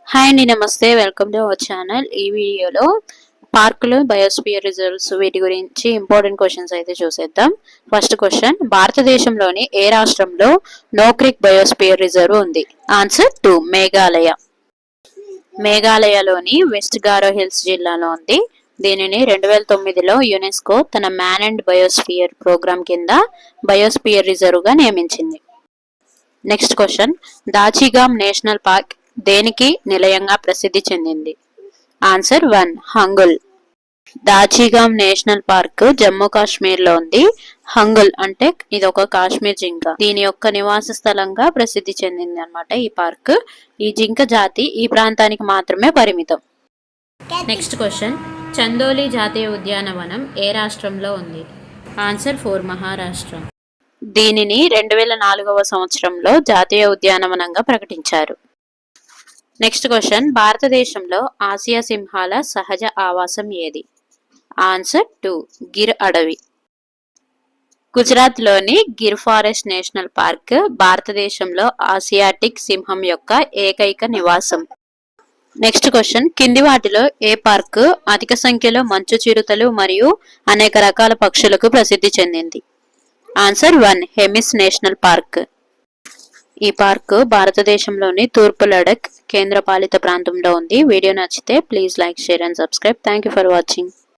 Hi అండి, నమస్తే. Welcome to our channel. ఈ వీడియోలో పార్కులు, బయోస్పియర్ రిజర్వ్స్ వీటి గురించి ఇంపార్టెంట్ క్వశ్చన్స్ అయితే చూసేద్దాం. ఫస్ట్ క్వశ్చన్, భారతదేశంలోని ఏ రాష్ట్రంలో నోక్రిక్ బయోస్పియర్ రిజర్వ్ ఉంది? ఆన్సర్ 2, మేఘాలయ. మేఘాలయలోని వెస్ట్ గారో హిల్స్ జిల్లాలో ఉంది. దీనిని 2009లో యునెస్కో తన మ్యాన్ అండ్ బయోస్పియర్ ప్రోగ్రామ్ కింద బయోస్పియర్ రిజర్వ్ గా నియమించింది. Next question, Dachigam national park దేనికి నిలయంగా ప్రసిద్ధి చెందింది? Answer 1, hangul. Dachigam national park Jammu Kashmir లో ఉంది. హంగుల్ అంటే ఇది ఒక కాశ్మీర్ జింక. దీని యొక్క నివాస స్థలంగా ప్రసిద్ధి చెందింది అన్నమాట ఈ పార్క్. ఈ జింక జాతి ఈ ప్రాంతానికి మాత్రమే పరిమితం. నెక్స్ట్ క్వశ్చన్, చందోలి జాతీయ ఉద్యానవనం ఏ రాష్ట్రంలో ఉంది? ఆన్సర్ 4, మహారాష్ట్ర. దీనిని 2004వ సంవత్సరంలో జాతీయ ఉద్యానవనంగా ప్రకటించారు. నెక్స్ట్ క్వశ్చన్, భారతదేశంలో ఆసియా సింహాల సహజ ఆవాసం ఏది? ఆన్సర్ 2, గిర్ అడవి. గుజరాత్ లోని గిర్ ఫారెస్ట్ నేషనల్ పార్క్ భారతదేశంలో ఆసియాటిక్ సింహం యొక్క ఏకైక నివాసం. నెక్స్ట్ క్వశ్చన్, కింది వాటిలో ఏ పార్క్ అధిక సంఖ్యలో మంచు చిరుతలు మరియు అనేక రకాల పక్షులకు ప్రసిద్ధి చెందింది? Answer 1, Hemis national park. ఈ పార్క్ భారతదేశంలోని తూర్పు లడఖ్ కేంద్రపాలిత ప్రాంతంలో ఉంది. వీడియో నచ్చితే please like, share and subscribe. Thank you for watching.